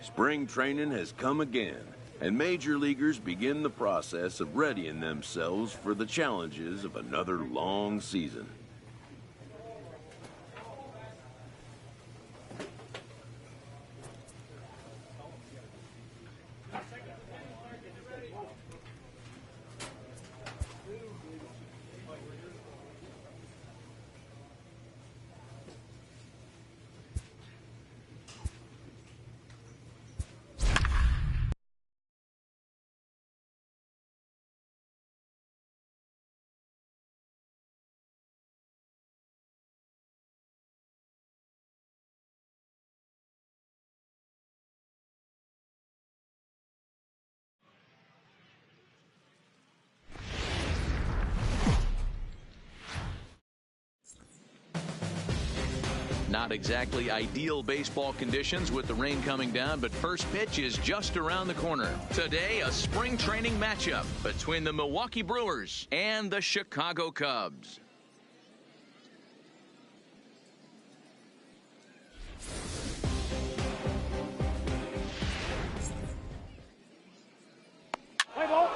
Spring training has come again, and major leaguers begin the process of readying themselves for the challenges of another long season. Not exactly ideal baseball conditions with the rain coming down, but first pitch is just around the corner. Today, a spring training matchup between the Milwaukee Brewers and the Chicago Cubs. Play ball.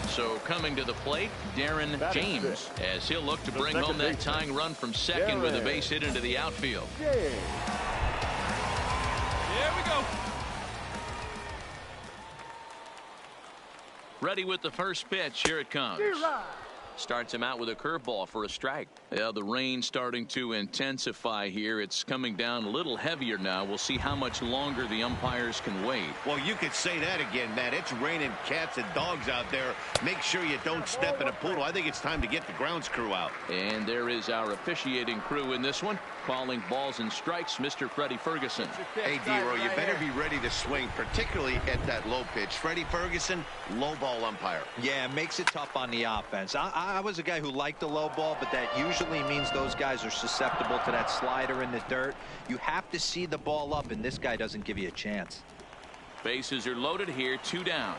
So coming to the plate, Darren James, as he'll look to bring home that tying run from second with a base hit into the outfield. Here we go. Ready with the first pitch. Here it comes. Starts him out with a curveball for a strike. Yeah, the rain starting to intensify here. It's coming down a little heavier now. We'll see how much longer the umpires can wait. Well, you could say that again, Matt. It's raining cats and dogs out there. Make sure you don't step in a poodle. I think it's time to get the grounds crew out. And there is our officiating crew in this one, calling balls and strikes, Mr. Freddie Ferguson. Hey, D-Row, you better be ready to swing, particularly at that low pitch. Freddie Ferguson, low ball umpire. Yeah, it makes it tough on the offense. I was a guy who liked the low ball, but that usually means those guys are susceptible to that slider in the dirt. You have to see the ball up, and this guy doesn't give you a chance. Bases are loaded here, 2 down.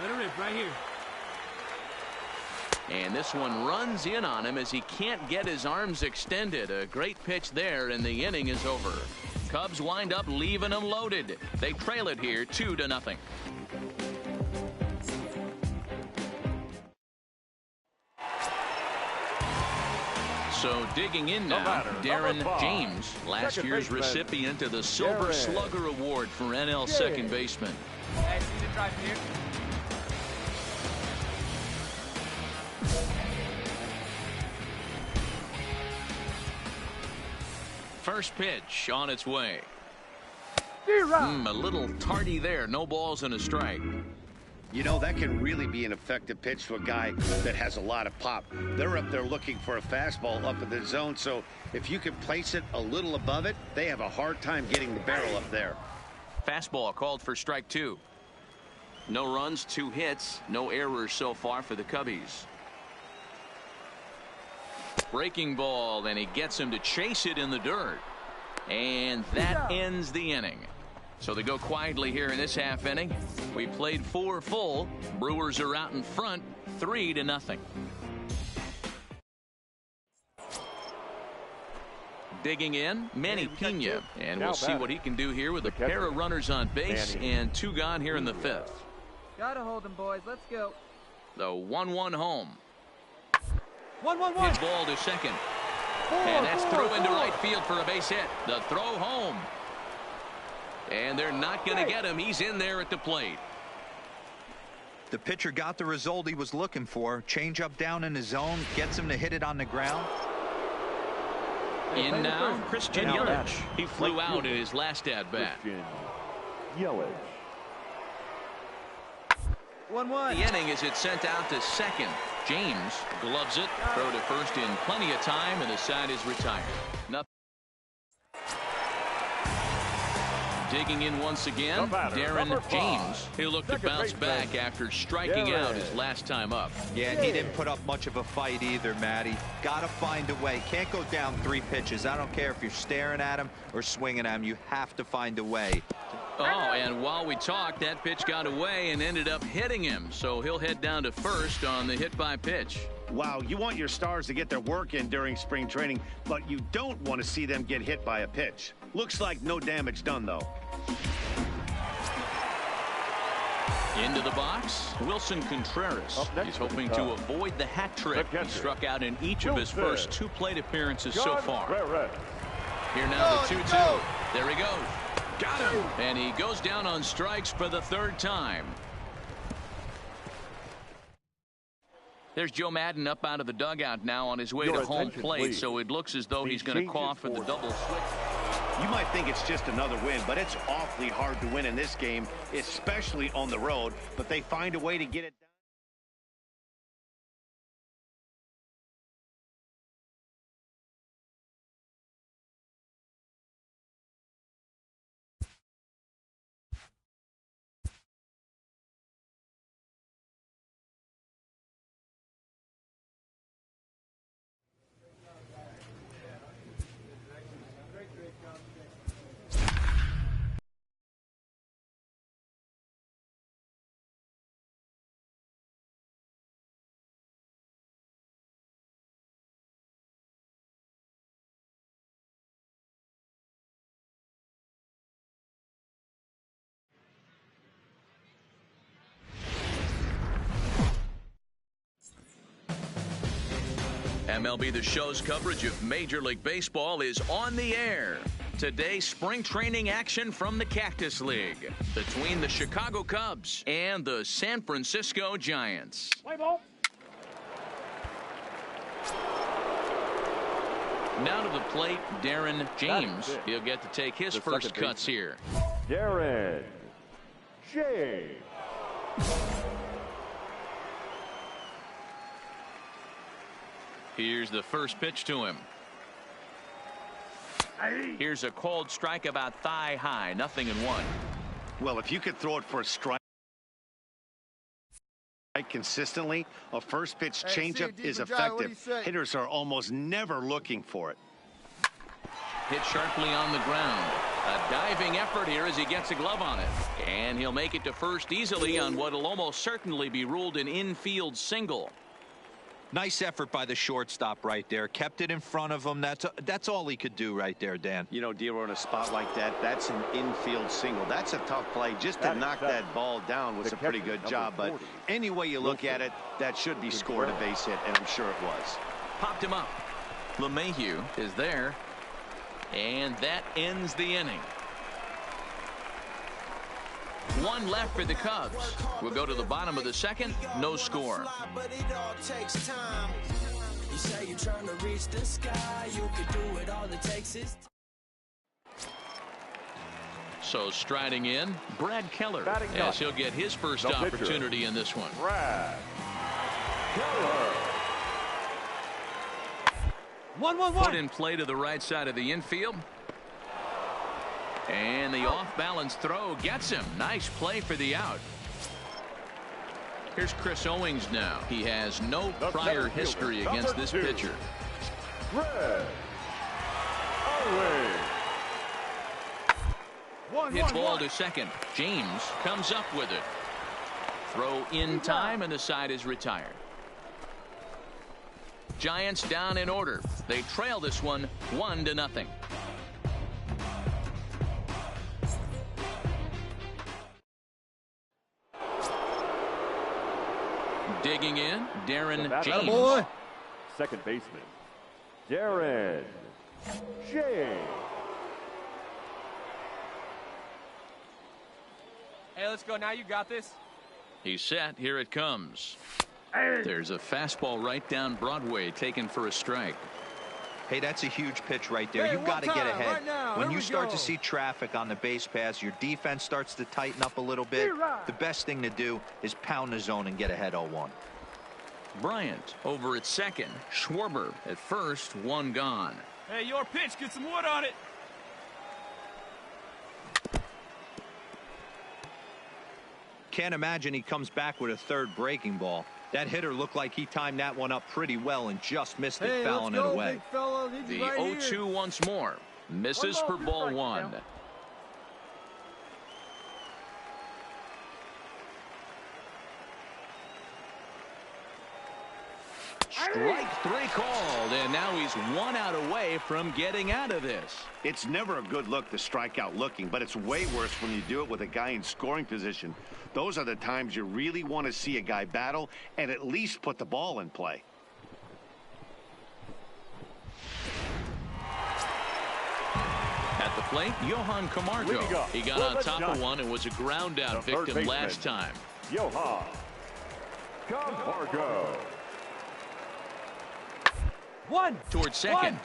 Let her rip right here. And this one runs in on him as he can't get his arms extended. A great pitch there, and the inning is over. Cubs wind up leaving them loaded. They trail it here 2-0. So digging in now, Darren James, last year's recipient of the Silver Slugger Award for NL second baseman. Hey, see the drive here. First pitch on its way. A little tardy there. No balls and a strike. You know, that can really be an effective pitch to a guy that has a lot of pop. They're up there looking for a fastball up in the zone, so if you can place it a little above it, they have a hard time getting the barrel up there. Fastball called for strike 2. No runs, 2 hits, no errors so far for the Cubbies. Breaking ball, and he gets him to chase it in the dirt. And that ends the inning. So they go quietly here in this half inning. We played 4 full. Brewers are out in front, 3-0. Digging in, Manny Pena. And we'll see what he can do here with a pair of runners on base and 2 gone here in the 5th. Gotta hold them, boys. Let's go. The 1-1 home. 1-1-1. His ball to second. And that's through into right field for a base hit. The throw home. And they're not going to get him. He's in there at the plate. The pitcher got the result he was looking for. Change up down in his zone, gets him to hit it on the ground. In now, Christian Yelich. He flew out in his last at-bat. Yelich. 1-1. The inning is it sent out to second. James gloves it. Throw to first in plenty of time, and the side is retired. Nothing. Digging in once again, Darren James. He'll look to bounce back after striking out his last time up. Yeah, and he didn't put up much of a fight either, Matty. Got to find a way. Can't go down 3 pitches. I don't care if you're staring at him or swinging at him. You have to find a way. Oh, and while we talked, that pitch got away and ended up hitting him. So he'll head down to first on the hit by pitch. Wow, you want your stars to get their work in during spring training, but you don't want to see them get hit by a pitch. Looks like no damage done, though. Into the box, Wilson Contreras. He's hoping to avoid the hat trick. He struck out in each of his first 2 plate appearances so far. Here now the 2-2. There he goes. Got him. And he goes down on strikes for the 3rd time. There's Joe Madden up out of the dugout now on his way to home plate, so it looks as though he's going to call for the double switch. You might think it's just another win, but it's awfully hard to win in this game, especially on the road, but they find a way to get it done. MLB The Show's coverage of Major League Baseball is on the air. Today, spring training action from the Cactus League between the Chicago Cubs and the San Francisco Giants. Play ball. Now to the plate, Darren James. He'll get to take his first cuts here. Darren James. Here's the first pitch to him. Here's a cold strike about thigh high, 0-1. Well, if you could throw it for a strike consistently, a first pitch changeup is effective. Hitters are almost never looking for it. Hit sharply on the ground. A diving effort here as he gets a glove on it. And he'll make it to first easily on what will almost certainly be ruled an infield single. Nice effort by the shortstop right there. Kept it in front of him. That's all he could do right there, Dan. You know, Dealer, in a spot like that, that's an infield single. That's a tough play. Just to knock that ball down was a pretty good job. But any way you look at it, that should be scored a base hit, and I'm sure it was. Popped him up. LeMahieu is there. And that ends the inning. 1 left for the Cubs. We'll go to the bottom of the 2nd. No score. So striding in, Brad Keller, as he'll get his first opportunity in this one. Brad Keller. 1-1-1. Put in play to the right side of the infield. And the off-balance throw gets him. Nice play for the out. Here's Chris Owings now. He has no prior history against this pitcher. Chris Owings. Hit ball to second. James comes up with it. Throw in time, and the side is retired. Giants down in order. They trail this one 1-0. Digging in, Darren James. Boy. Second baseman, Darren James. Hey, let's go. Now you got this. He's set. Here it comes. There's a fastball right down Broadway taken for a strike. Hey, that's a huge pitch right there. Hey, You've got to get ahead. Right when you start to see traffic on the base pass, your defense starts to tighten up a little bit. The best thing to do is pound the zone and get ahead 0-1. Bryant over at second. Schwarber at first. 1 gone. Hey, your pitch. Get some wood on it. Can't imagine he comes back with a 3rd breaking ball. That hitter looked like he timed that one up pretty well and just missed it, fouling it away. The 0-2 once more. Misses for ball 1. Strike three called, and now he's 1 out away from getting out of this. It's never a good look to strike out looking, but it's way worse when you do it with a guy in scoring position. Those are the times you really want to see a guy battle and at least put the ball in play. At the plate, Johan Camargo. He got on top of one and was a ground out victim last time. Johan Camargo. Towards second.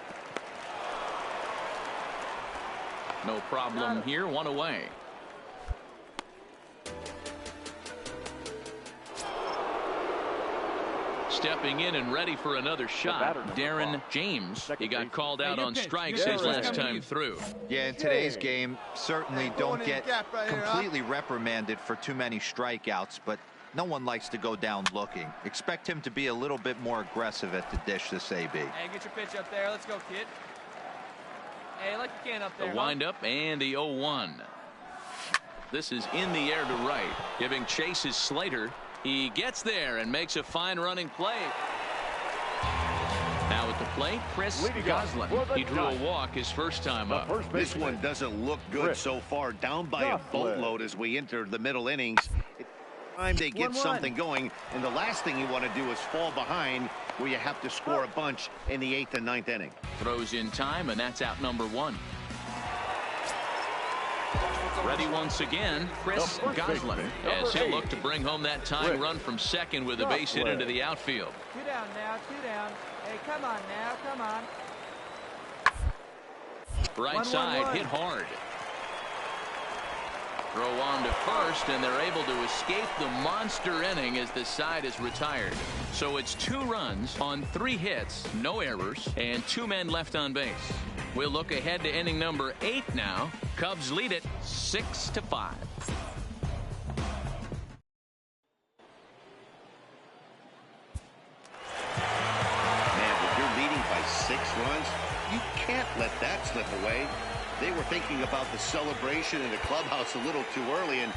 No problem here, 1 away. Stepping in and ready for another shot, Darren James. He got called out on strikes his last time through. Yeah, in today's game, certainly don't get completely reprimanded for too many strikeouts, but no one likes to go down looking. Expect him to be a little bit more aggressive at the dish this AB. Hey, get your pitch up there. Let's go, kid. Hey, like you can up there. The windup and the 0-1. This is in the air to right, giving chase is Slater. He gets there and makes a fine running play. Now at the plate, Chris Goslin. He drew a walk his first time up. This one doesn't look good so far. Down by a boatload as we enter the middle innings. It's time they get something going, and the last thing you want to do is fall behind where you have to score a bunch in the 8th and 9th inning. Throws in time, and that's out number 1. Ready once again, Chris Goslin, as he'll look to bring home that tying run from second with a base hit into the outfield. 2 down now, 2 down. Hey, come on now, come on. Right side, hit hard. Throw on to first, and they're able to escape the monster inning as the side is retired. So it's 2 runs on 3 hits, no errors, and 2 men left on base. We'll look ahead to inning number 8 now. Cubs lead it 6-5. Man, if you're leading by 6 runs, you can't let that slip away. They were thinking about the celebration in the clubhouse a little too early, and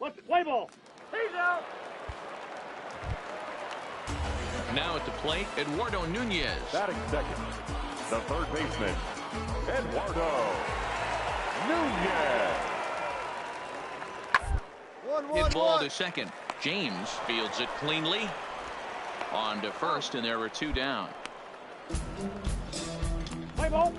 Let's play ball. He's out. Now at the plate, Eduardo Nunez. Batting second, the third baseman, Eduardo Nunez. Hit ball to second. James fields it cleanly. On to first, and there were 2 down. Play ball.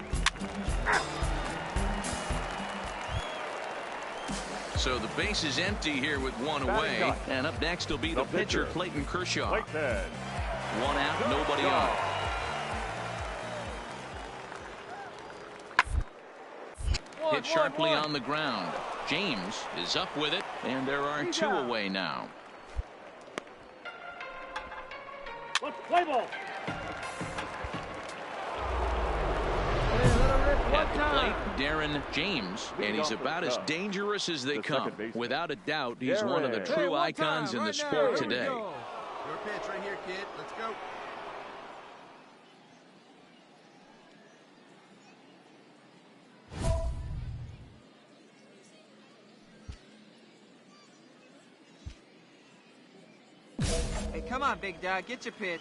So the base is empty here with 1 away. And up next will be the pitcher, Clayton Kershaw. 1 out, nobody on. Hit sharply on the ground. James is up with it, and there are 2 away now. Let's play ball. At the plate, Darren James, and he's about as dangerous as they come. Without a doubt, he's one of the true icons in the sport today. Your pitch right here, kid. Let's go. Hey, come on, big dog. Get your pitch.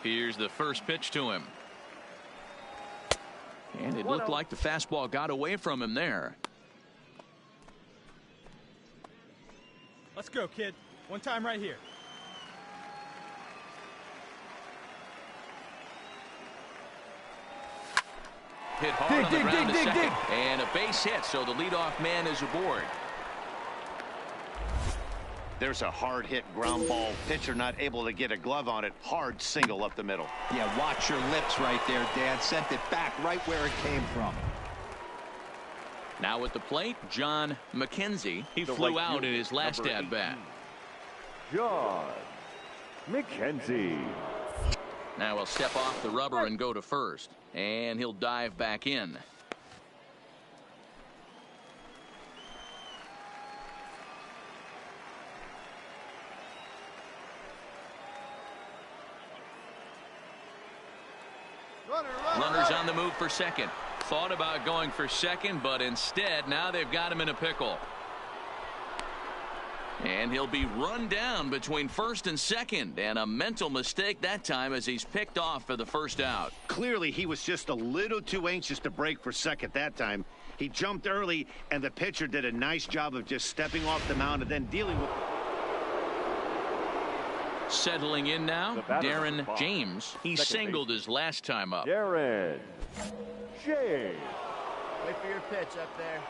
Here's the first pitch to him. And it looked like the fastball got away from him there. Let's go, kid. One time right here. Hit hard on the ground to second. And a base hit, so the leadoff man is aboard. There's a hard hit ground ball. Pitcher not able to get a glove on it. Hard single up the middle. Yeah, watch your lips right there, Dan. Sent it back right where it came from. Now at the plate, John McKenzie. He flew out in his last at-bat. John McKenzie. Now he'll step off the rubber and go to first. And he'll dive back in. Runners on the move for second. Thought about going for second, but instead now they've got him in a pickle. And he'll be run down between first and second, and a mental mistake that time as he's picked off for the first out. Clearly he was just a little too anxious to break for second that time. He jumped early, and the pitcher did a nice job of just stepping off the mound and then dealing with. Settling in now, Darren James. He singled his last time up. Darren James. Wait for your pitch up there.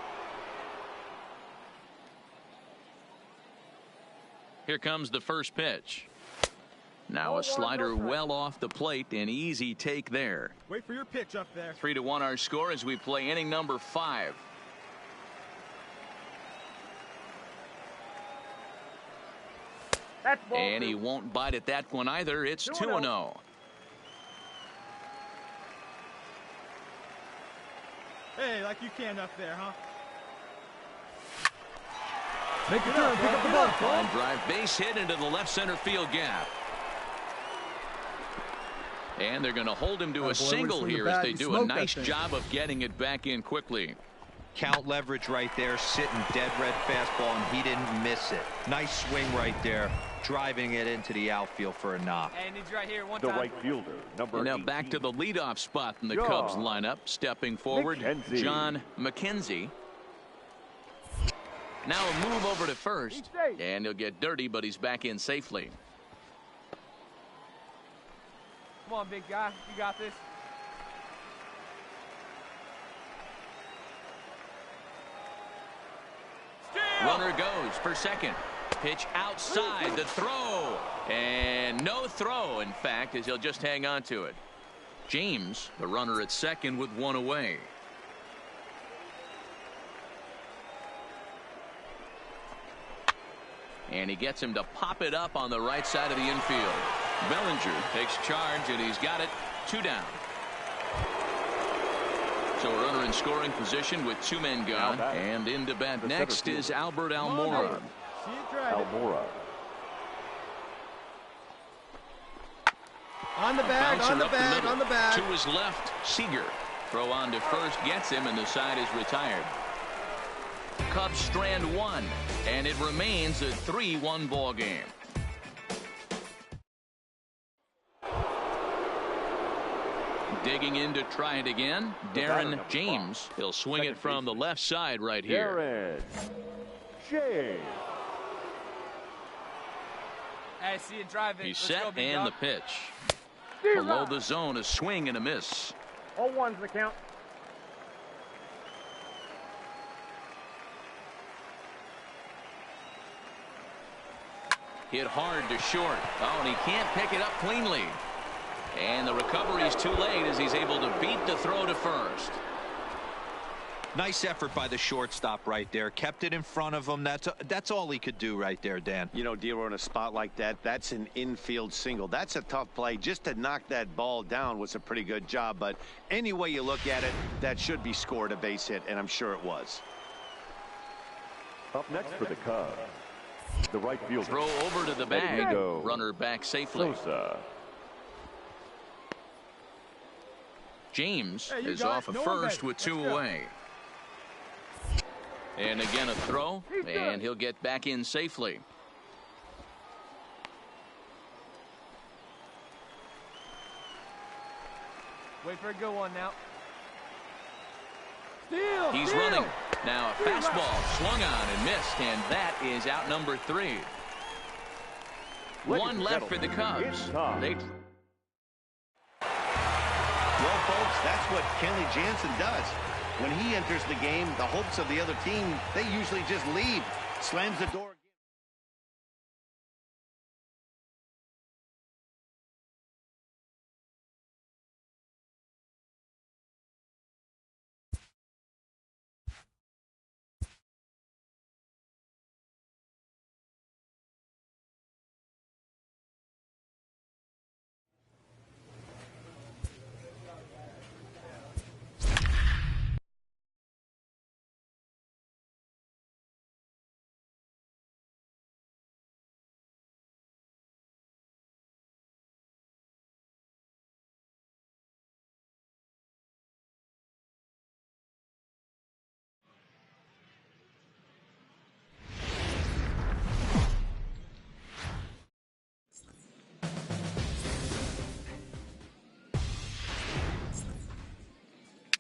Here comes the first pitch. Now a slider well off the plate, an easy take there. Wait for your pitch up there. 3-1 our score as we play inning number 5. And he won't bite at that one either. It's 2-0. Hey, like you can up there, huh? Make a turn, pick up the ball. Line drive base hit into the left center field gap. And they're going to hold him to a single here as they do a nice job of getting it back in quickly. Count leverage right there, sitting dead red fastball, and he didn't miss it. Nice swing right there, driving it into the outfield for a knock. Hey, needs right here one The time. right fielder, number And now 18. back to the leadoff spot in the John Cubs lineup. Stepping forward, McKenzie. John McKenzie. Now a move over to first, and he'll get dirty, but he's back in safely. Come on, big guy. You got this. Runner goes for second. Pitch outside the throw. And no throw, in fact, as he'll just hang on to it. James, the runner at second with one away. And he gets him to pop it up on the right side of the infield. Bellinger takes charge, and he's got it. 2 down. So a runner in scoring position with 2 men gone. And in to bat next is Albert Almora. Almora. On the bag, Bouncer on the up bag, middle. on the bag. To his left, Seager. Throw on to first, gets him, and the side is retired. Cubs strand 1, and it remains a 3-1 ball game. Digging in to try it again, Darren James. He'll swing it from the left side right here. Darren James. Hey, see you driving. He's Let's go, set, big and dog. the pitch. Below the zone, a swing and a miss. 0-1's the count. Hit hard to short. Oh, and he can't pick it up cleanly. And the recovery's too late as he's able to beat the throw to first. Nice effort by the shortstop right there. Kept it in front of him. That's all he could do right there, Dan. You know, Dero, in a spot like that, that's an infield single. That's a tough play. Just to knock that ball down was a pretty good job. But any way you look at it, that should be scored a base hit, and I'm sure it was. Up next for the Cubs, the right fielder. Throw over to the bag. Runner back safely. Sosa. James is got off it. of No first one with back. 2 Let's go. away. And again a throw, and he'll get back in safely. Wait for a good one now. He's running. Now a fastball swung on and missed, and that is out number 3. One left for the Cubs. Well, folks, that's what Kenley Jansen does. When he enters the game, the hopes of the other team, they usually just leave. Slams the door.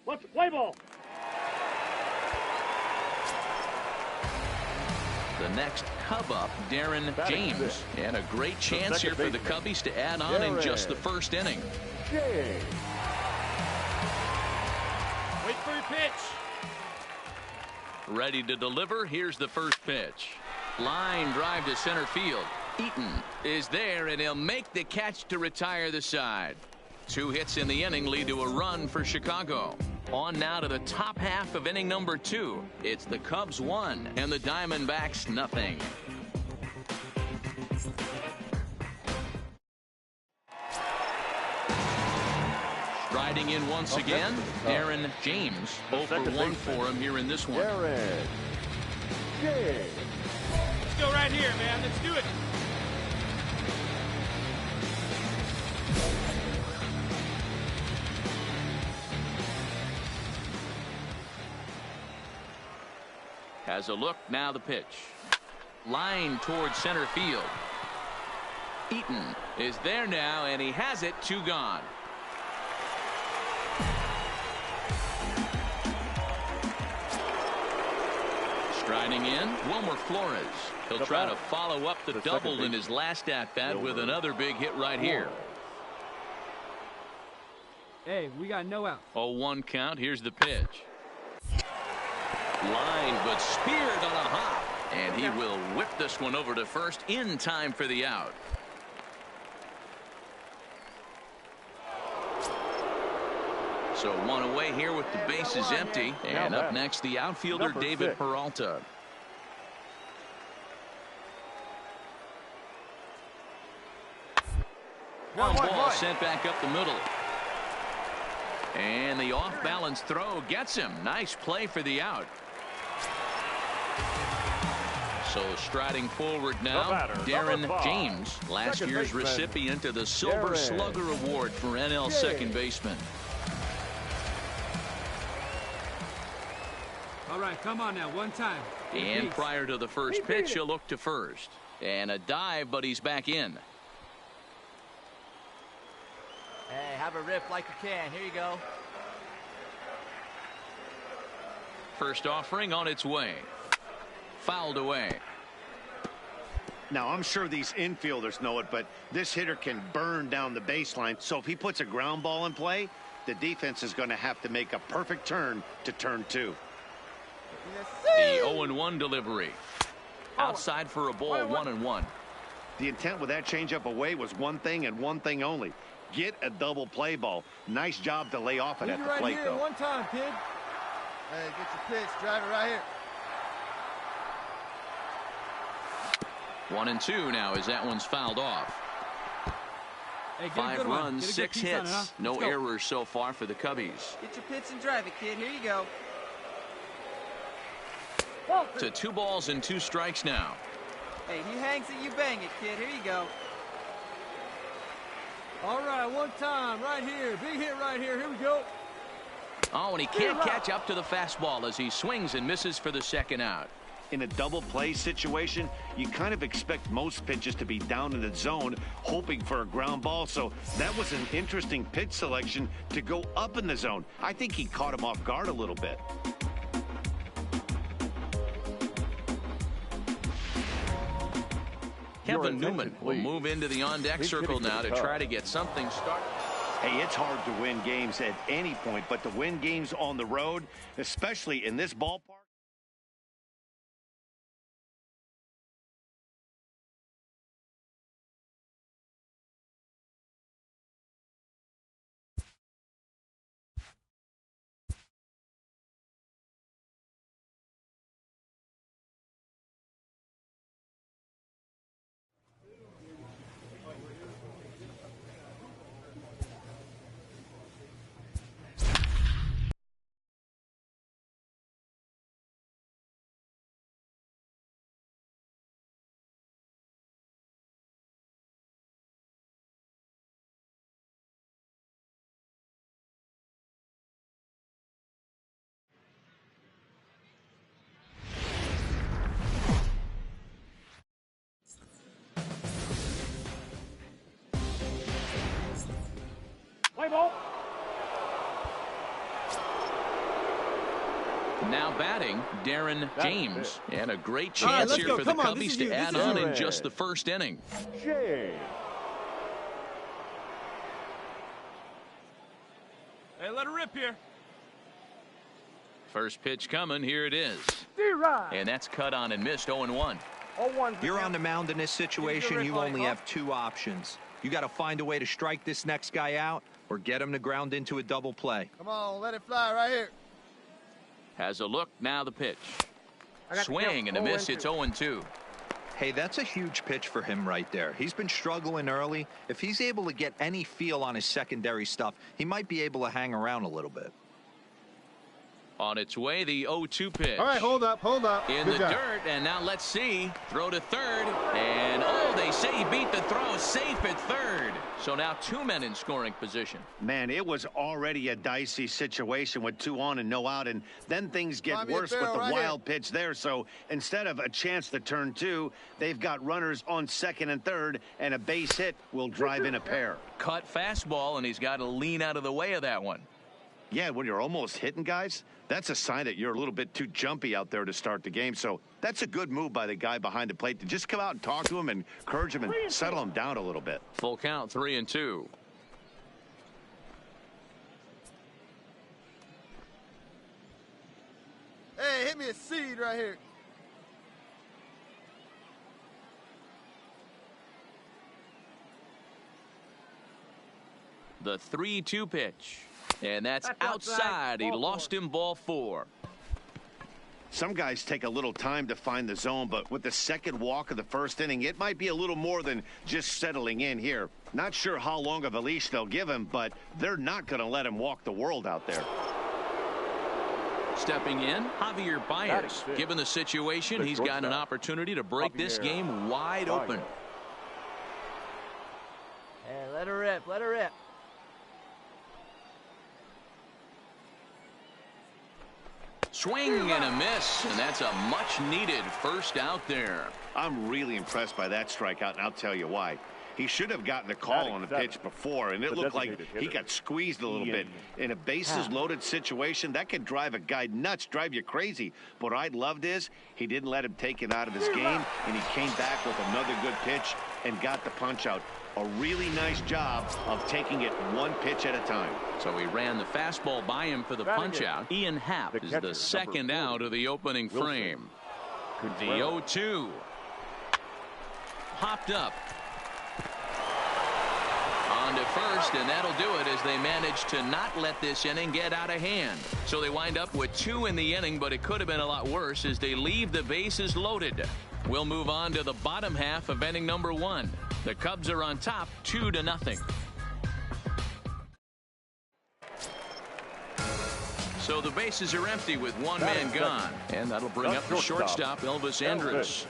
Let's play ball. The next Cub up, Darren James. And a great chance here for the Cubbies to add on in just the first inning. James. Wait for your pitch. Ready to deliver. Here's the first pitch. Line drive to center field. Eaton is there, and he'll make the catch to retire the side. 2 hits in the inning lead to a run for Chicago. On now to the top half of inning number 2. It's the Cubs 1 and the Diamondbacks nothing. Striding in once again, Darren James. 0 for 1 for him here in this one. Darren James. Let's go right here, man. Let's do it. Has a look, now the pitch. Line towards center field. Eaton is there now, and he has it. 2 gone. Striding in, Wilmer Flores. He'll try to follow up the double in his last at-bat with another big hit right here. Hey, we got no out. 0-1 count. Here's the pitch. Line, but speared on a hop, and he will whip this one over to first in time for the out. So 1 away here with the bases empty, and up next the outfielder David Peralta. One ball sent back up the middle. And the off-balance throw gets him. Nice play for the out. So striding forward now, Darren James, last year's recipient of the Silver Slugger Award for NL second baseman. All right, come on now, one time. And prior to the first pitch, he'll look to first. And a dive, but he's back in. Hey, have a rip like you can. Here you go. First offering on its way. Fouled away. Now, I'm sure these infielders know it, but this hitter can burn down the baseline. So if he puts a ground ball in play, the defense is going to have to make a perfect turn to turn 2. The 0-1 delivery. Outside for a ball, 1-1. The intent with that changeup away was one thing and one thing only. Get a double play ball. Nice job to lay off it at the plate, here, though. One time, kid. Hey, get your pitch. Drive it right here. 1-2 now as that one's fouled off. Hey, 5 runs, 6 hits. No errors so far for the Cubbies. Get your pitch and drive it, kid. Here you go. To 2 balls and 2 strikes now. Hey, he hangs it, you bang it, kid. Here you go. All right, one time, right here. Big hit right here. Here we go. Oh, and he can't catch up to the fastball as he swings and misses for the second out. In a double play situation, you kind of expect most pitches to be down in the zone, hoping for a ground ball. So that was an interesting pitch selection to go up in the zone. I think he caught him off guard a little bit. Kevin Newman will move into the on-deck circle now to try to get something started. Hey, it's hard to win games at any point, but to win games on the road, especially in this ballpark. Play ball. Now batting, Darren James. And a great chance here for the Cubbies to add on in just the first inning. Jay. Hey, let her rip here. First pitch coming. Here it is. And that's cut on and missed. 0-1. You're on the mound in this situation. You only have two options. You got to find a way to strike this next guy out or get him to ground into a double play. Come on, let it fly right here. Has a look. Now the pitch. Swing and a miss. It's 0-2. Hey, that's a huge pitch for him right there. He's been struggling early. If he's able to get any feel on his secondary stuff, he might be able to hang around a little bit. On its way, the 0-2 pitch. All right, hold up. In the dirt, and now let's see. Throw to third, and they say he beat the throw, safe at third. So now two men in scoring position. Man, it was already a dicey situation with 2 on and no out, and then things get worse with the wild pitch there. So instead of a chance to turn 2, they've got runners on second and third, and a base hit will drive in a pair. Cut fastball, and he's got to lean out of the way of that one. Yeah, when you're almost hitting guys, that's a sign that you're a little bit too jumpy out there to start the game. So that's a good move by the guy behind the plate to just come out and talk to him and encourage him and settle him down a little bit. Full count, 3-2. Hey, hit me a seed right here. The 3-2 pitch. And that's outside. He lost him, ball 4. Some guys take a little time to find the zone, but with the second walk of the first inning, it might be a little more than just settling in here. Not sure how long of a leash they'll give him, but they're not going to let him walk the world out there. Stepping in, Javier Baez. Given the situation, he's got an opportunity to break this game wide open. Hey, let her rip, let her rip. Swing and a miss, and that's a much-needed first out there. I'm really impressed by that strikeout, and I'll tell you why. He should have gotten a call on the pitch before, and it looked like he got squeezed a little bit. In a bases-loaded situation, that can drive a guy nuts, drive you crazy. What I loved is he didn't let him take it out of his game, and he came back with another good pitch and got the punch out. A really nice job of taking it one pitch at a time. So he ran the fastball by him for the punch out. Ian Happ is the second out of the opening frame. The 0-2. Hopped up. On to first, and that'll do it as they manage to not let this inning get out of hand. So they wind up with 2 in the inning, but it could have been a lot worse as they leave the bases loaded. We'll move on to the bottom half of inning number 1. The Cubs are on top 2-0. So the bases are empty with one man gone. And that'll bring up the shortstop, Elvis Andrus.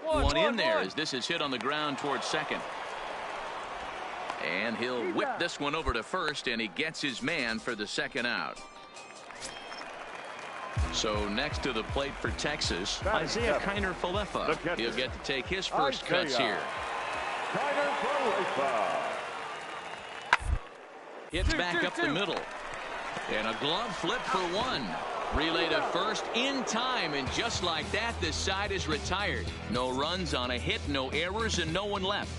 One in there as this is hit on the ground towards second. And he'll whip this one over to first, and he gets his man for the second out. So next to the plate for Texas, Isaiah Kiner-Falefa. He'll get to take his first cuts here. Hit back up the middle. And a glove flip for one. Relay to first in time, and just like that, this side is retired. No runs on a hit, no errors, and no one left.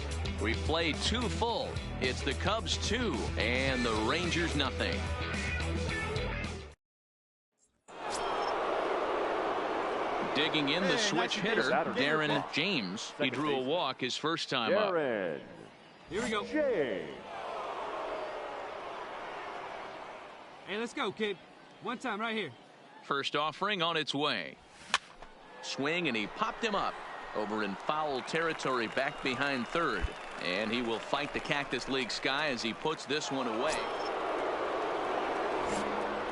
We've played 2 full. It's the Cubs 2 and the Rangers nothing. Digging in the switch hitter, Darren James. He drew a walk his first time up. Here we go. James. Hey, let's go, kid. One time right here. First offering on its way. Swing, and he popped him up over in foul territory back behind third. And he will fight the Cactus League sky as he puts this one away.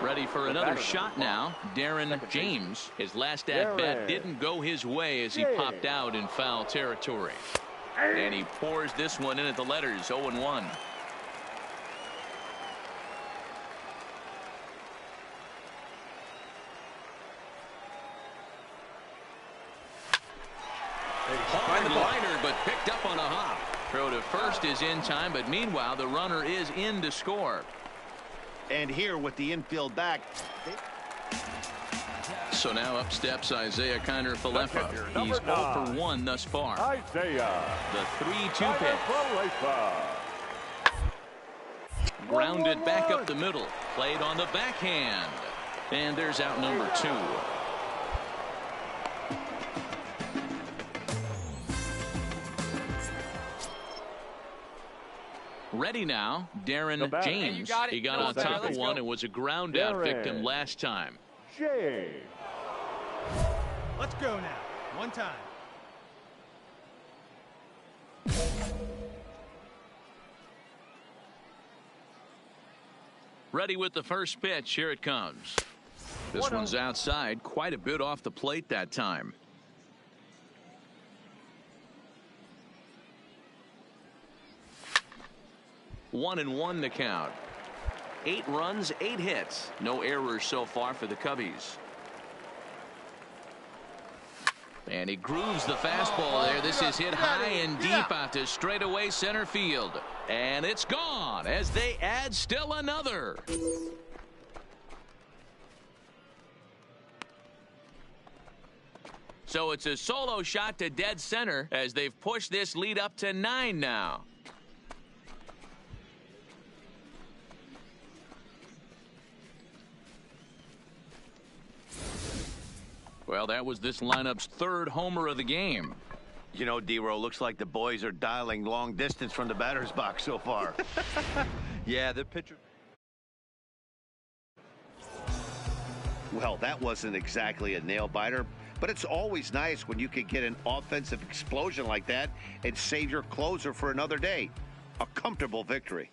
Ready for another shot now, Darren James. His last at-bat didn't go his way as he popped out in foul territory. And he pours this one in at the letters, 0-1. Hard liner, but picked up on a hop. Throw to first is in time, but meanwhile the runner is in to score. And here with the infield back. So now up steps Isaiah Kiner-Falefa. He's 0 for 1 thus far. Isaiah. The 3-2 pitch. Grounded back up the middle. Played on the backhand. And there's out number 2. Ready now, Darren James. He got on top of one and was a ground out victim last time. James. Let's go now. One time. Ready with the first pitch. Here it comes. This one's outside, quite a bit off the plate that time. 1-1 the count. 8 runs, 8 hits. No errors so far for the Cubbies. And he grooves the fastball there. This is hit high and deep out to straightaway center field. And it's gone as they add still another. So it's a solo shot to dead center as they've pushed this lead up to 9 now. Well, that was this lineup's 3rd homer of the game. You know, D-Row, looks like the boys are dialing long distance from the batter's box so far. Yeah, the pitcher. Well, that wasn't exactly a nail-biter, but it's always nice when you can get an offensive explosion like that and save your closer for another day. A comfortable victory.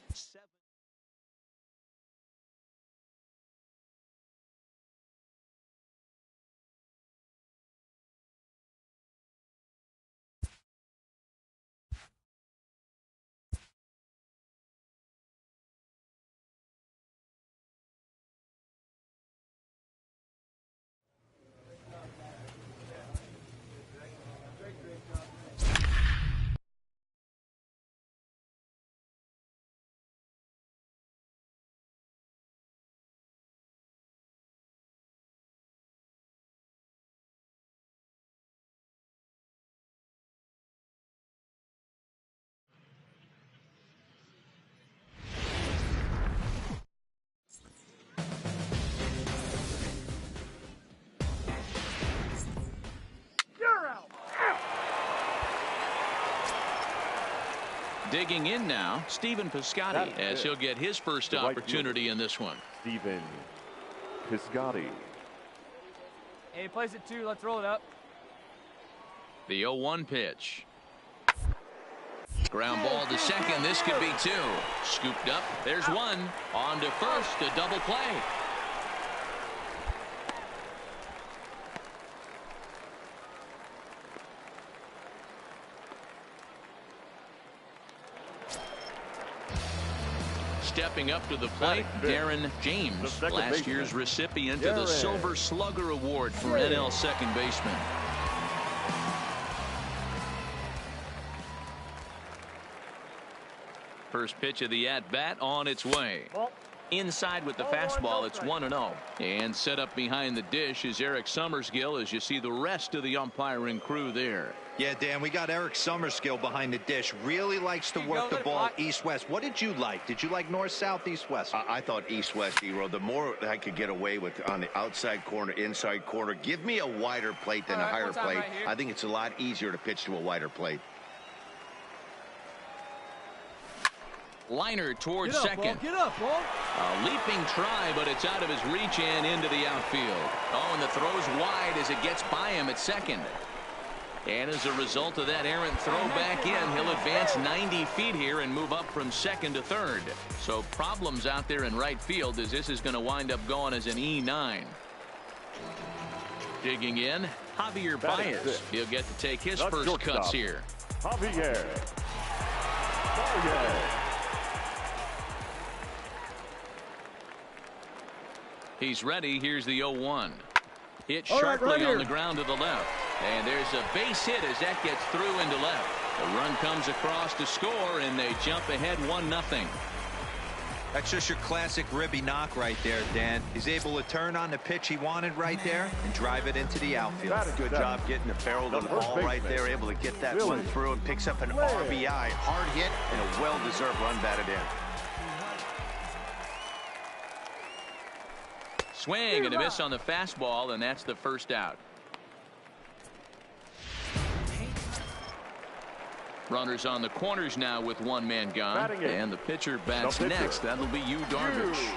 Digging in now, Stephen Piscotty, as he'll get his first opportunity in this one. Stephen Piscotty. Hey, he plays it 2. Let's roll it up. The 0-1 pitch. Ground ball to second. This could be 2. Scooped up. There's 1. On to first. A double play. Stepping up to the plate, Darren James, last year's recipient of the Silver Slugger Award for NL second baseman. First pitch of the at-bat on its way. Inside with the fastball, it's 1-0. And set up behind the dish is Eric Summersgill as you see the rest of the umpiring crew there. Yeah, Dan, we got Eric Summersgill behind the dish. Really likes to work the ball east-west. What did you like? Did you like north-south, east-west? I thought east-west, Hero. The more I could get away with on the outside corner, inside corner, give me a wider plate than a higher plate. Right, I think it's a lot easier to pitch to a wider plate. Liner towards second. Get up, ball. A leaping try, but it's out of his reach and into the outfield. Oh, and the throw's wide as it gets by him at second. And as a result of that errant throw back in, he'll advance 90 feet here and move up from second to third. So problems out there in right field as this is going to wind up going as an E9. Digging in, Javier Baez. He'll get to take his first cuts here. Javier. He's ready. Here's the 0-1. Hit sharply on the ground to the left. And there's a base hit as that gets through into left. The run comes across to score, and they jump ahead 1-0. That's just your classic ribby knock right there, Dan. He's able to turn on the pitch he wanted right there and drive it into the outfield. Good job getting the barrel of the ball right there, able to get that one through and picks up an RBI. Hard hit and a well-deserved run batted in. Swing and a miss on the fastball, and that's the first out. Runners on the corners now with one man gone, and the pitcher bats next. That'll be Yu Darvish.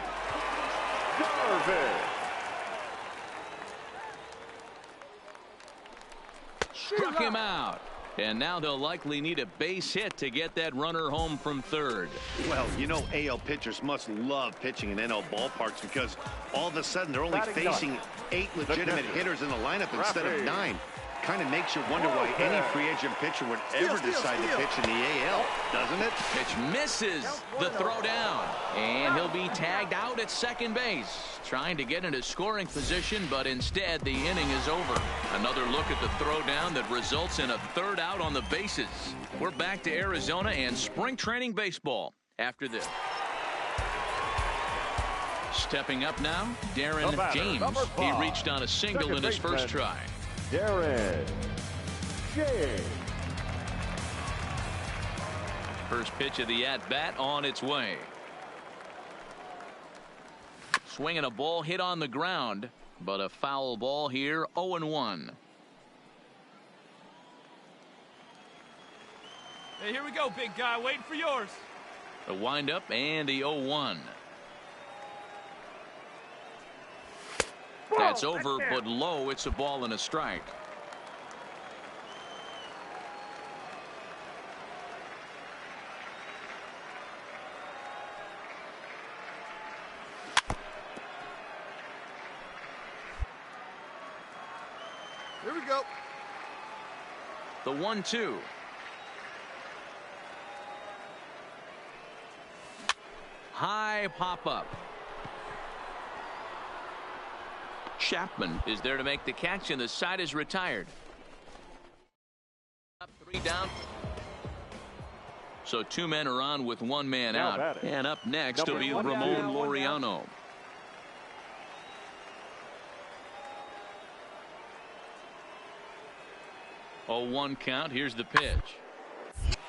Struck him out. And now they'll likely need a base hit to get that runner home from third. Well, you know AL pitchers must love pitching in NL ballparks because all of a sudden they're only facing 8 legitimate hitters in the lineup instead of 9. Kind of makes you wonder why any free agent pitcher would ever decide to pitch in the AL, doesn't it? Pitch misses the throw down, and he'll be tagged out at second base, trying to get into scoring position, but instead the inning is over. Another look at the throw down that results in a third out on the bases. We're back to Arizona and spring training baseball after this. Stepping up now, Darren James. He reached on a single in his first try. Darren James. First pitch of the at-bat on its way. Swinging a ball hit on the ground, but a foul ball here, 0-1. Hey, here we go, big guy. Waiting for yours. The windup and the 0-1. That's over, but low. It's a ball and a strike. Here we go. The 1-2. High pop-up. Chapman is there to make the catch, and the side is retired. Up 3 down. So 2 men are on with 1 man out. And up next will be Ramon Laureano. 0-1 count. Here's the pitch.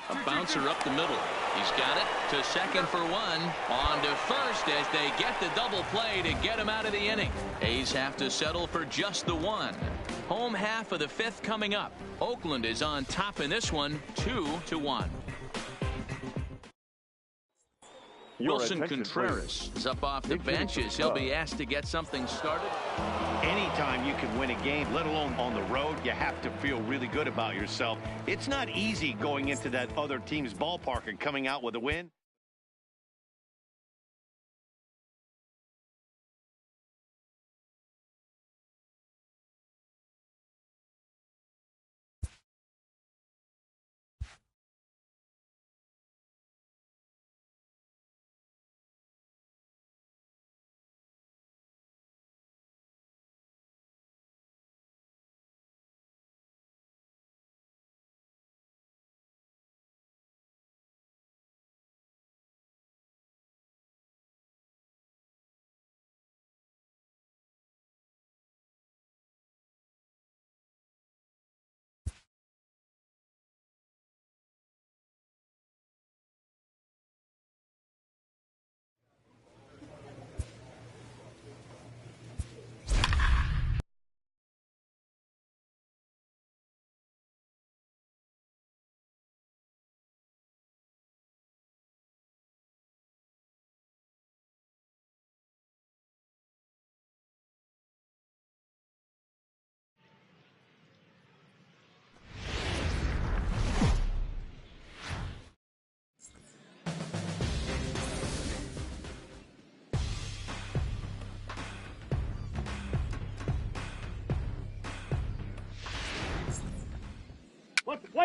A bouncer up the middle. He's got it to second for 1. On to first as they get the double play to get him out of the inning. A's have to settle for just the 1. Home half of the 5th coming up. Oakland is on top in this one, 2-1. Wilson Contreras is up off the benches. He'll be asked to get something started. Anytime you can win a game, let alone on the road, you have to feel really good about yourself. It's not easy going into that other team's ballpark and coming out with a win.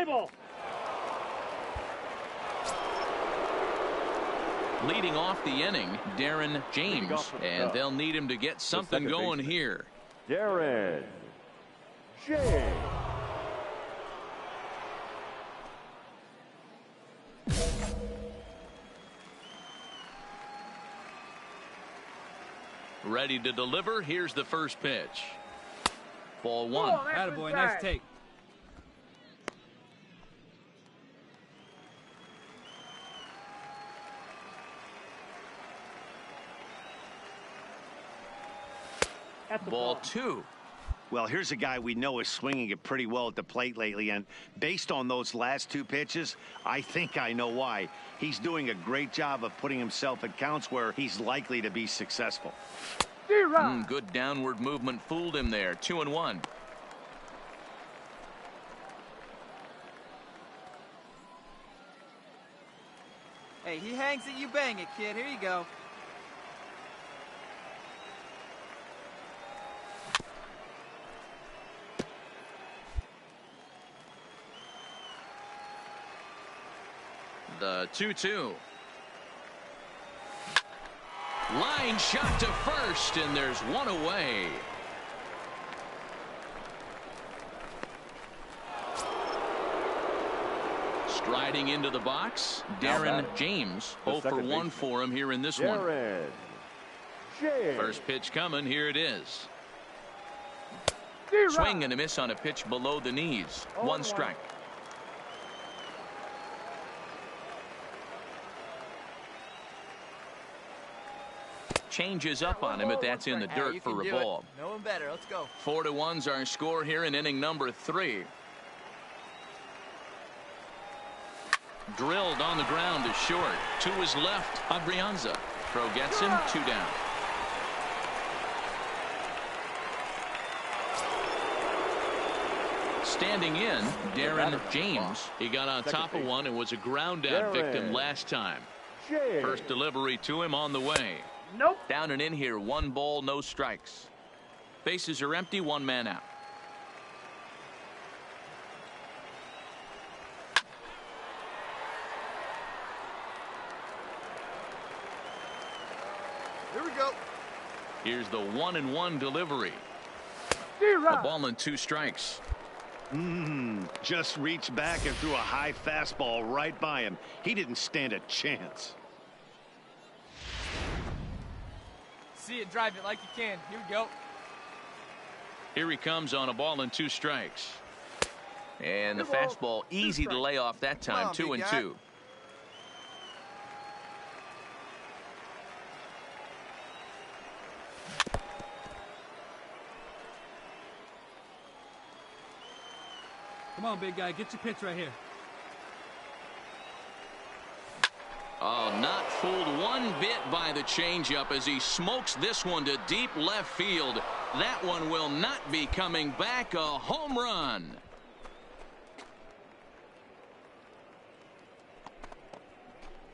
Play ball. Leading off the inning, Darren James, and they'll need him to get something going here. Darren James. Ready to deliver. Here's the first pitch. Ball one. Attaboy, nice take. Ball two. Well, here's a guy we know is swinging it pretty well at the plate lately, and based on those last two pitches, I think I know why. He's doing a great job of putting himself at counts where he's likely to be successful. Good downward movement fooled him there. 2-1. Hey, he hangs it, you bang it, kid. Here you go. The 2-2. Line shot to first, and there's one away. Striding into the box, Darren James. 0 for 1 for him here in this one. First pitch coming. Here it is. Swing and a miss on a pitch below the knees. 1 strike. Changes up on him, but that's in the dirt for a ball. No one better. Let's go. 4-1's our score here in inning number 3. Drilled on the ground to short. To his left, Adrianza. Throw gets him. 2 down. Standing in, Darren James. He got on top of one and was a ground out victim last time. First delivery to him on the way. Nope. Down and in here, 1 ball, no strikes. Bases are empty, 1 man out. Here we go. Here's the 1-1 delivery. A ball and 2 strikes. Just reached back and threw a high fastball right by him. He didn't stand a chance. See it, drive it like you can. Here we go. Here he comes on a ball and 2 strikes. And the fastball easy to lay off that time. 2-2. Come on, big guy. Get your pitch right here. Oh, not fooled one bit by the changeup as he smokes this one to deep left field. That one will not be coming back. A home run.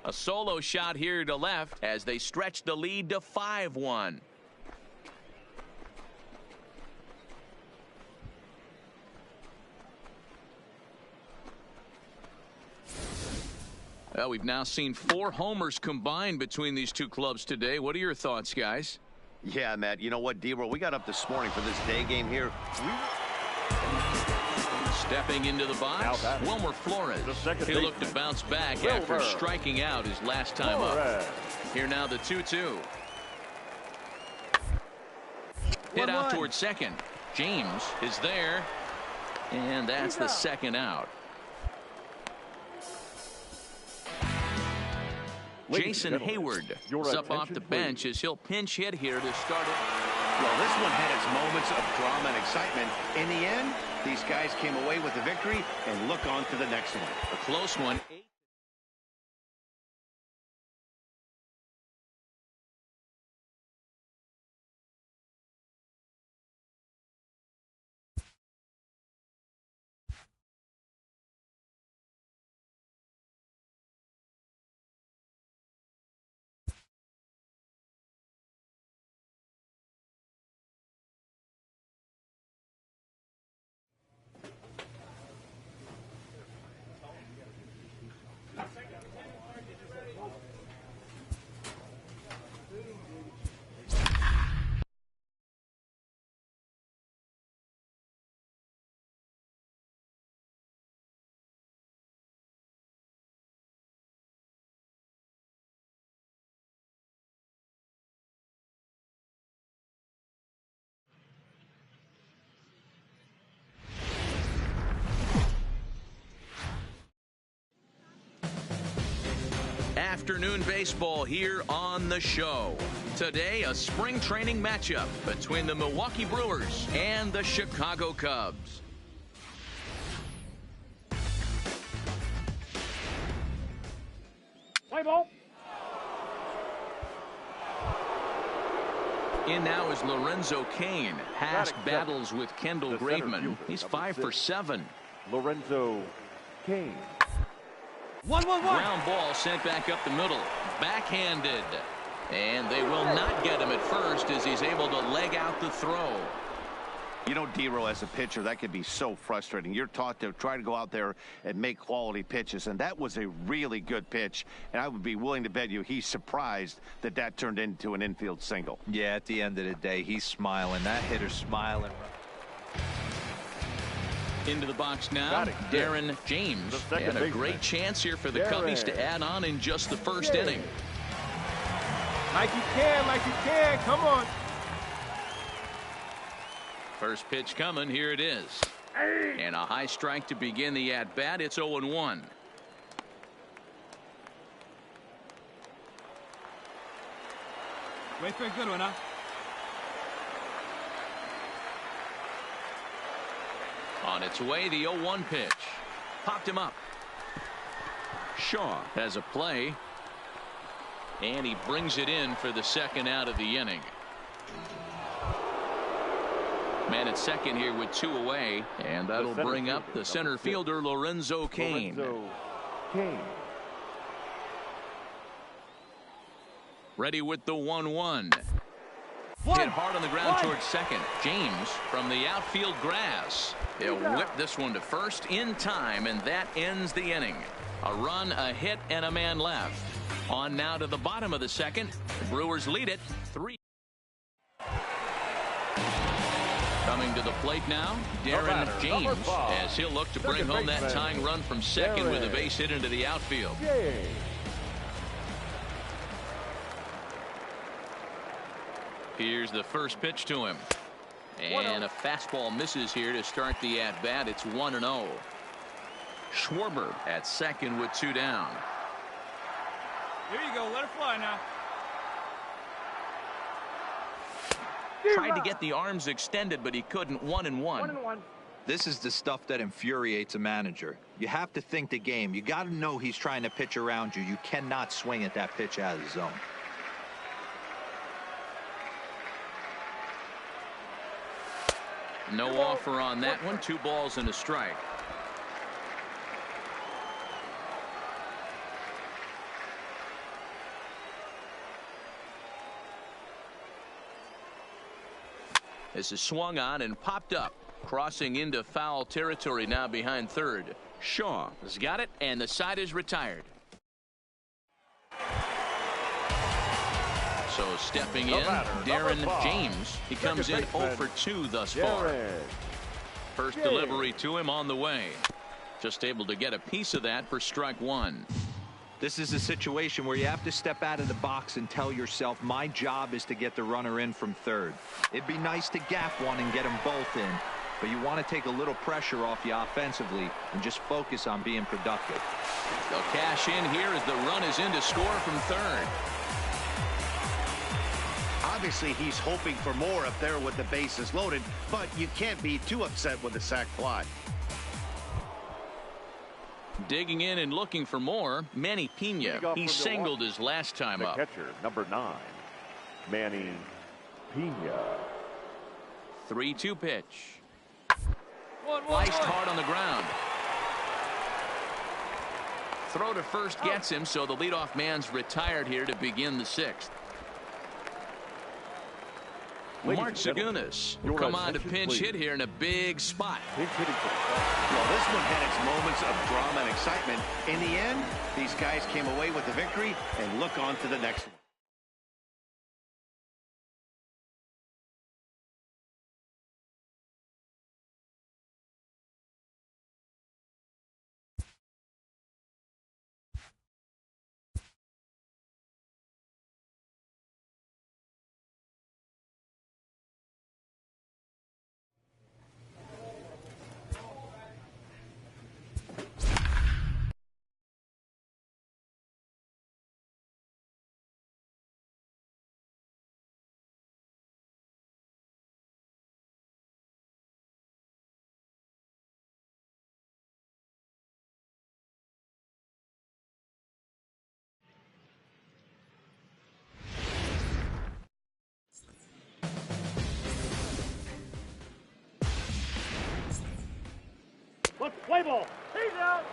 A solo shot here to left as they stretch the lead to 5-1. Well, we've now seen 4 homers combined between these two clubs today. What are your thoughts, guys? Yeah, Matt. You know what, D-Roll? We got up this morning for this day game here. Stepping into the box, Wilmer Flores. He'll look to bounce back after striking out his last time up. Here now the 2-2. Hit out towards second. James is there. And that's the second out. Jason Hayward is up off the bench as he'll pinch hit here to start it. Well, this one had its moments of drama and excitement. In the end, these guys came away with the victory and look on to the next one. A close one. afternoon baseball here on the show. Today, a spring training matchup between the Milwaukee Brewers and the Chicago Cubs. Play ball. In now is Lorenzo Cain. Hask battles with Kendall Graveman. He's 5 for 7. Lorenzo Cain. 1-1-1. Ground ball sent back up the middle. Backhanded. And they will not get him at first as he's able to leg out the throw. You know, D-Row, as a pitcher, that can be so frustrating. You're taught to try to go out there and make quality pitches, and that was a really good pitch, and I would be willing to bet you he's surprised that that turned into an infield single. Yeah, at the end of the day, he's smiling. That hitter's smiling. Into the box now, Darren James. And a great chance here for the Cubbies to add on in just the first inning. Like you can, come on. First pitch coming, here it is. And a high strike to begin the at-bat. It's 0-1. Wait for a good one, huh? On its way, the 0-1 pitch. Popped him up. Shaw has a play. And he brings it in for the second out of the inning. Man at second here with 2 away. And that'll bring up the center fielder, Lorenzo Cain. Ready with the 1-1. Hit hard on the ground towards second. James from the outfield grass. He'll whip this one to first in time, and that ends the inning. A run, a hit, and a man left. On now to the bottom of the second. The Brewers lead it 3. Coming to the plate now, Darren James, as he'll look to bring home that tying run from second with a base hit into the outfield. Here's the first pitch to him. And a fastball misses here to start the at-bat. It's 1-0. Schwarber at second with 2 down. Here you go. Let it fly now. Tried to get the arms extended, but he couldn't. 1-1. This is the stuff that infuriates a manager. You have to think the game. You got to know he's trying to pitch around you. You cannot swing at that pitch out of the zone. No offer on that one. 2 balls and a strike. This is swung on and popped up. Crossing into foul territory now behind third. Shaw has got it, and the side is retired. So stepping in, Darren James. He comes in 0 for 2 thus far. First delivery to him on the way. Just able to get a piece of that for strike 1. This is a situation where you have to step out of the box and tell yourself, my job is to get the runner in from third. It'd be nice to gap one and get them both in, but you want to take a little pressure off you offensively and just focus on being productive. They'll cash in here as the run is in to score from third. Obviously, he's hoping for more up there with the bases loaded, but you can't be too upset with the sac fly. Digging in and looking for more, Manny Pena. He singled his last time up. Catcher, number 9, Manny Pena. 3-2 pitch. Sliced hard on the ground. Throw to first gets him, so the leadoff man's retired here to begin the 6th. Mark Zagunis will come on to pinch hit here in a big spot. Well, this one had its moments of drama and excitement. In the end, these guys came away with the victory and look on to the next one. Play ball. He's out.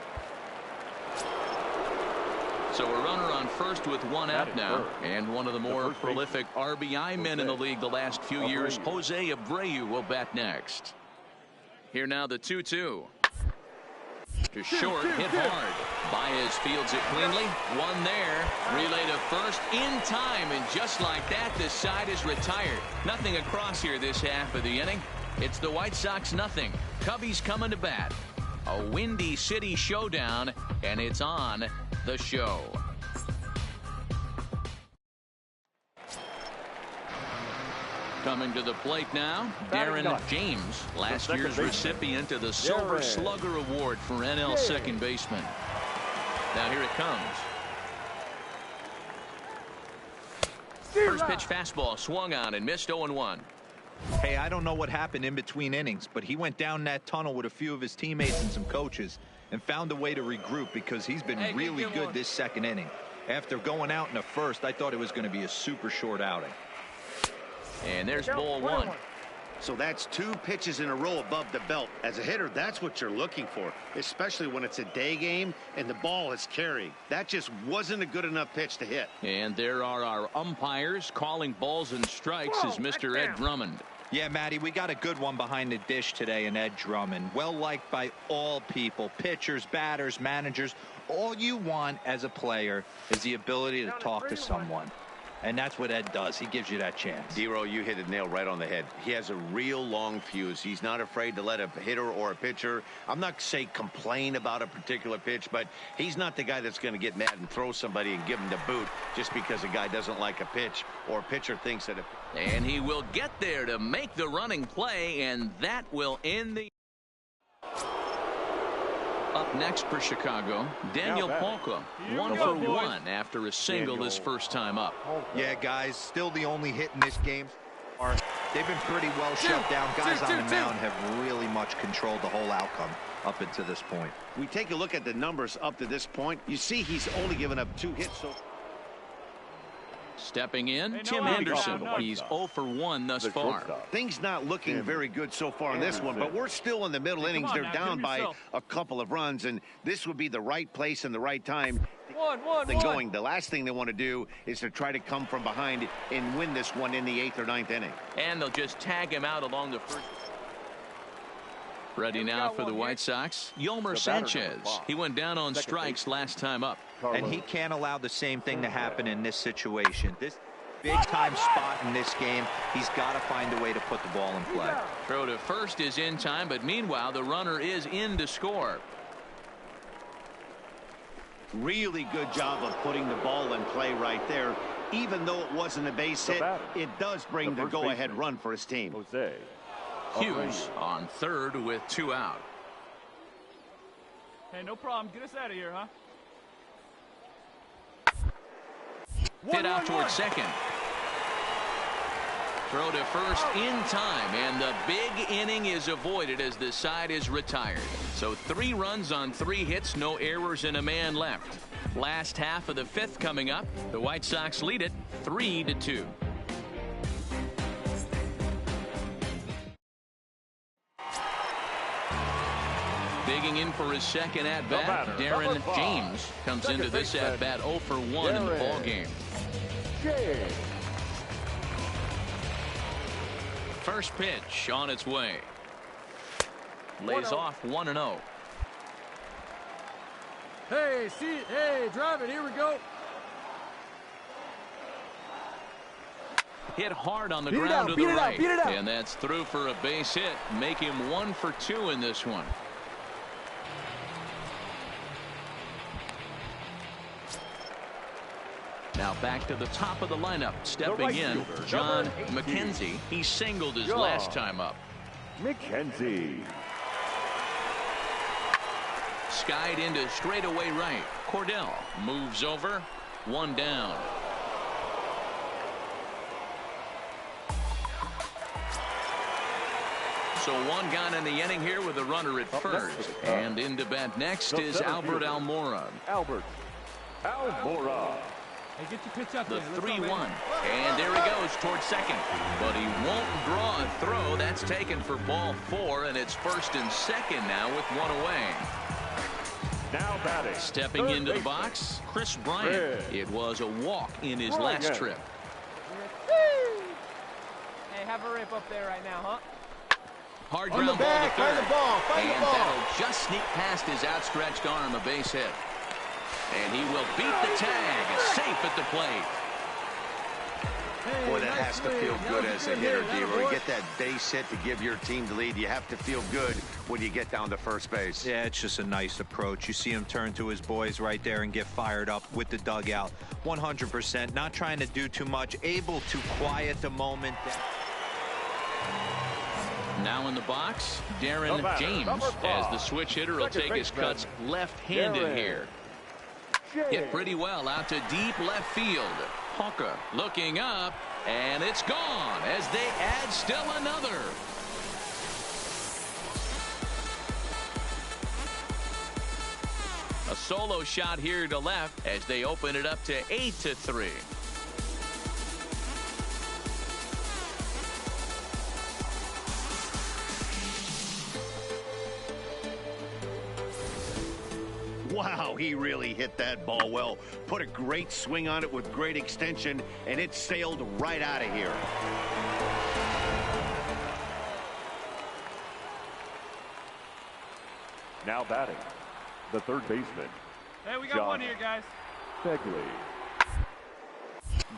So a runner on first with one out now, and one of the more prolific RBI men in the league the last few years, Jose Abreu, will bat next. Here now the 2-2. To short, hit hard. Baez fields it cleanly. One there. Relay to first in time, and just like that, the side is retired. Nothing across here this half of the inning. It's the White Sox nothing. Cubbies coming to bat. A Windy City showdown, and it's on the show. Coming to the plate now, Darren James, last year's recipient of the Silver Slugger Award for NL second baseman. Now here it comes. First pitch fastball swung on and missed 0-1. Hey, I don't know what happened in between innings, but he went down that tunnel with a few of his teammates and some coaches and found a way to regroup, because he's been really good this second inning. After going out in the first, I thought it was going to be a super short outing. And there's ball one. So that's 2 pitches in a row above the belt. As a hitter, that's what you're looking for, especially when it's a day game and the ball is carrying. That just wasn't a good enough pitch to hit. And there are our umpires calling balls and strikes as Mr. Ed Drummond. Yeah, Matty, we got a good one behind the dish today in Ed Drummond. Well liked by all people, pitchers, batters, managers. All you want as a player is the ability to talk to someone. And that's what Ed does. He gives you that chance. Dero, you hit the nail right on the head. He has a real long fuse. He's not afraid to let a hitter or a pitcher, I'm not saying complain about a particular pitch, but he's not the guy that's going to get mad and throw somebody and give him the boot just because a guy doesn't like a pitch or a pitcher thinks that And he will get there to make the running play, and that will end the... Up next for Chicago, Daniel Palka, 1 for 1 after a single his first time up. Yeah, guys, still the only hit in this game. They've been pretty well shut down. Guys on the mound have really much controlled the whole outcome up until this point. We take a look at the numbers up to this point. You see he's only given up 2 hits. So stepping in, Tim Anderson. He's 0 for 1 thus far. Things not looking very good so far in this one, but we're still in the middle innings. They're down by a couple of runs, and this would be the right place and the right time. Going. The last thing they want to do is to try to come from behind and win this one in the 8th or 9th inning. And they'll just tag him out along the first. Ready now for the White Sox, Yolmer Sanchez. He went down on strikes last time up. And he can't allow the same thing to happen in this situation. This big-time spot in this game, he's got to find a way to put the ball in play. Throw to first is in time, but meanwhile, the runner is in to score. Really good job of putting the ball in play right there. Even though it wasn't a base hit, it does bring the go-ahead run for his team. Hughes on third with 2 out. Hey, no problem. Get us out of here, huh? Hit out towards second. Throw to first in time, and the big inning is avoided as the side is retired. So 3 runs on 3 hits, no errors, and a man left. Last half of the 5th coming up. The White Sox lead it 3-2. Digging in for his second at-bat, Darren James comes into this at-bat 0 for 1 in the ballgame. First pitch on its way. Lays off 1-0. Hey, drive it. Here we go. Hit hard on the ground to the right. And that's through for a base hit. Make him 1 for 2 in this one. Now back to the top of the lineup. Stepping in, John McKenzie. He singled his last time up. McKenzie. Skied into straightaway right. Cordell moves over. 1 down. So 1 gone in the inning here with a runner at first. And into bat next is Albert Almora. Hey, get your pitch up the there. 3-1. And there he goes towards second. But he won't draw a throw. So that's taken for ball 4, and it's 1st and 2nd now with 1 away. Now batting. Stepping into the box, Chris Bryant. It was a walk in his last trip. Hey, have a rip up there right now, huh? Hard ground ball to third. And that'll just sneak past his outstretched arm, a base hit. And he will beat the tag. Safe at the plate. Boy, that has to feel good as a hitter, D-Roy. You get that base hit to give your team the lead. You have to feel good when you get down to first base. Yeah, it's just a nice approach. You see him turn to his boys right there and get fired up with the dugout. 100%. Not trying to do too much. Able to quiet the moment. Now in the box, Darren James, as the switch hitter will take his cuts left-handed here. Hit pretty well out to deep left field. Hawker looking up, and it's gone as they add still another. A solo shot here to left as they open it up to 8-3. Wow, he really hit that ball well. Put a great swing on it with great extension, and it sailed right out of here. Now batting, the third baseman. Hey, we got one here, guys. Begley.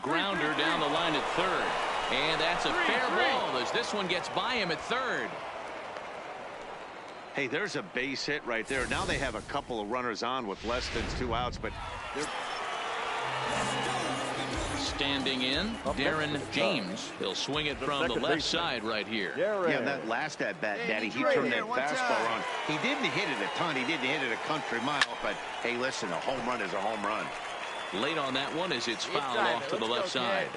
Grounder down the line at third. And that's a fair ball as this one gets by him at third. Hey, there's a base hit right there. Now they have a couple of runners on with less than 2 outs, but they're standing in, Darren James. He'll swing it from the left side right here. Yeah, that last at-bat, Daddy, he turned that fastball on. He didn't hit it a ton. He didn't hit it a country mile, but hey, listen, a home run is a home run. Late on that one as it's fouled off to the left side.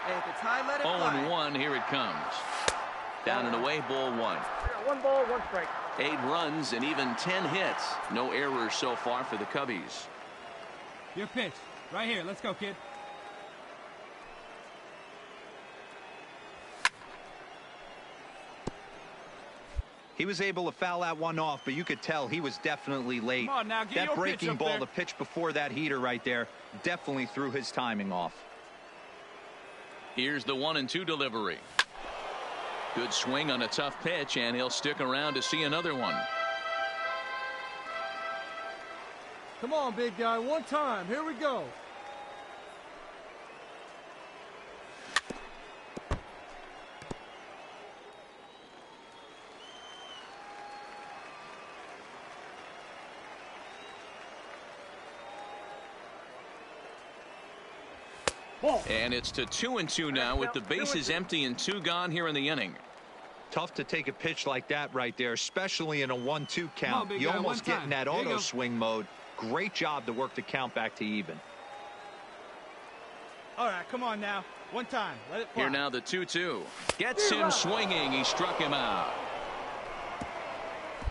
Hey, the time, let it 0-1, here it comes. Down and away, ball 1. 1 ball, 1 strike. 8 runs and even 10 hits. No errors so far for the Cubbies. Your pitch. Right here. Let's go, kid. He was able to foul that one off, but you could tell he was definitely late. Come on now, get that your breaking pitch ball, there. the pitch before that heater right there, definitely threw his timing off. Here's the 1-2 delivery. Good swing on a tough pitch, and he'll stick around to see another one. Come on, big guy, one time. Here we go. And it's to 2-2 now with the bases empty and 2 gone here in the inning. Tough to take a pitch like that right there, especially in a 1-2 count. On, you guy, almost get in that auto go. swing mode. Great job to work the count back to even. All right, come on now. One time. Let it fly. Here now the 2-2. Gets him swinging. He struck him out.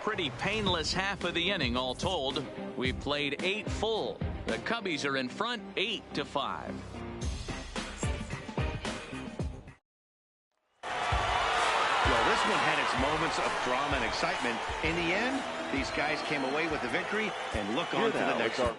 Pretty painless half of the inning all told. We played 8 full. The Cubbies are in front 8-5. This one had its moments of drama and excitement. In the end, these guys came away with the victory and look on to the next one.